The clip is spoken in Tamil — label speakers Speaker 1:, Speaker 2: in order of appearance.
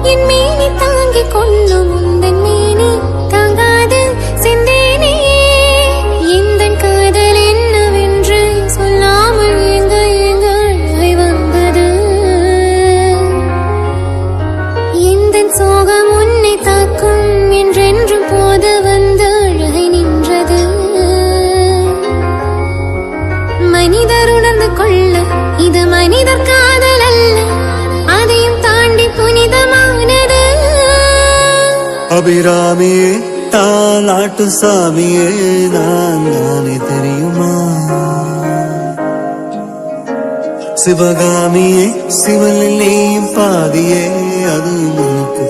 Speaker 1: என் மேனி தாங்கிக் கொள்ளும் உந்தன் மேனி தாங்காது சிந்தேனே எந்தன் காதல் என்னவென்று சொல்லாமல் எங்க எங்காய் வந்தது எந்தன் சோகம் உன்னை தாக்கும் என்றென்றும் போது வந்து அழகை நின்றது மனிதர் உணர்ந்து கொள்ள இது மனிதர் காதல் அல்ல அதையும் தாண்டி புனிதமானது
Speaker 2: அபிராமியே தாலாட்டு சாமியே நான் நானே தெரியுமா சிவகாமியே சிவலிலேயும் பாதியே அது உனக்கு